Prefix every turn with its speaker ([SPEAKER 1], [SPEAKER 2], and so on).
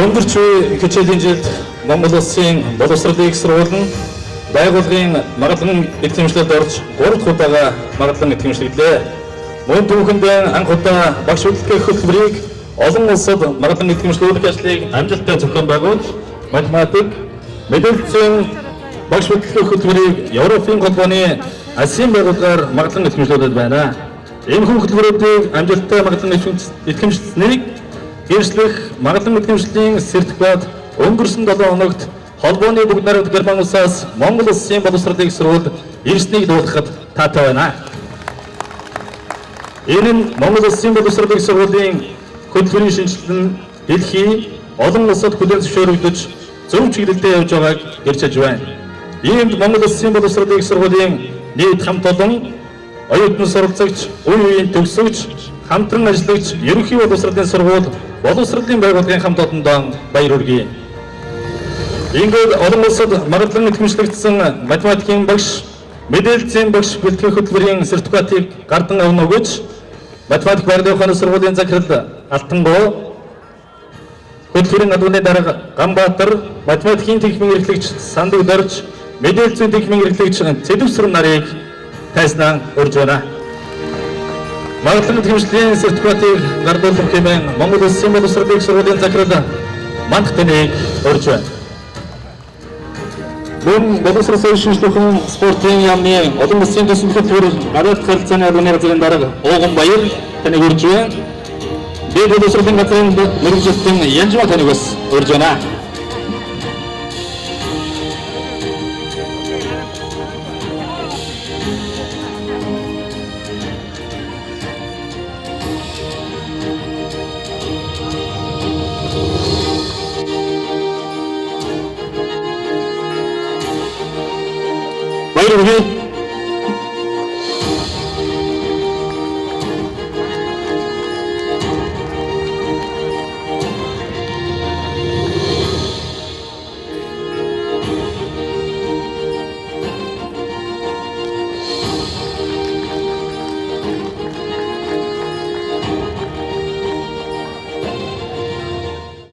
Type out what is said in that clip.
[SPEAKER 1] Өнгөрч буй хичээлийн жилд Монгол Улсын боловсролын их сургууль нь байгууллагын магадлан эзэмшлэлд орж 3 дахь удаага магадлан эзэмшлэглээ. Мөн түүхэндээ анх удаа багш хөтөлбөрийн хөтөлбөрийг олон улсад магадлан эзэмшлүүлэх ажлыг амжилттай зохион байгуулж, математик, медицин багш хөтөлбөрийн хөтөлбөрийг Европын холбооны Азийн байгууллагаар магадлан эзэмшлүүлээд байна. Энэ хөтөлбөрүүдийг амжилттай магадлан эзэмшлэснийг гэрчлэх магадлан эзэмшлийн сертификат өнгөрсөн 7 хоногт холбооны бүгд найрамд Герман улсаас Монгол Улсын боловсролын их сургууль ирснийг дуулгахад таатай байна. Энэ нь Монгол Улсын боловсролын их сургуулийн хөтөлбөрийн шинжилгээ дэлхийн олон улсад хүлээн зөвшөөрөгдөж зөв чиглэлдээ явж байгааг гэрчилж байна. Иймд Монгол Улсын боловсролын их сургуулийн нийт хамт олон оюутан суралцагч, үе үеийн төгсөгч, хамтран ажиллагч, ерөнхий боловсролын сургууль, боловсролын байгууллагын хамт олондоо баяр хүргэе. Ингээд олон улсад магадлан эзэмшлэгдсэн математикийн багш, медицин багш бэлтгэх хөтөлбөрийн сертификатыг гардан авна гэж математик байгалийн ухааны сургуулийн захирал Алтангоо, хөтөлбөрийн надууны дарга Ганбаатар, математикийн техникийн эрхлэгч Сандаг Дорж, медицин техникийн эрхлэгч Цэдэвсрэн нарыг тайснаа урьж байна. Магадлан эзэмшлийн сертификатыг гардуулах хэмээн Монгол Улсын боловсролын их сургуулийн захирал Мантхтаныг урьж байна. Мөн боловсролын шинжилгээний спортын яамны олон улсын төсөл хөтөлбөр гадаад харилцааны албаны газрын дарга Ууган Баяр таныг урьж байна. Би боловсролын газрын мэргэжилтэн Янжма таныг бас урьж байна. Баяр хүргэе.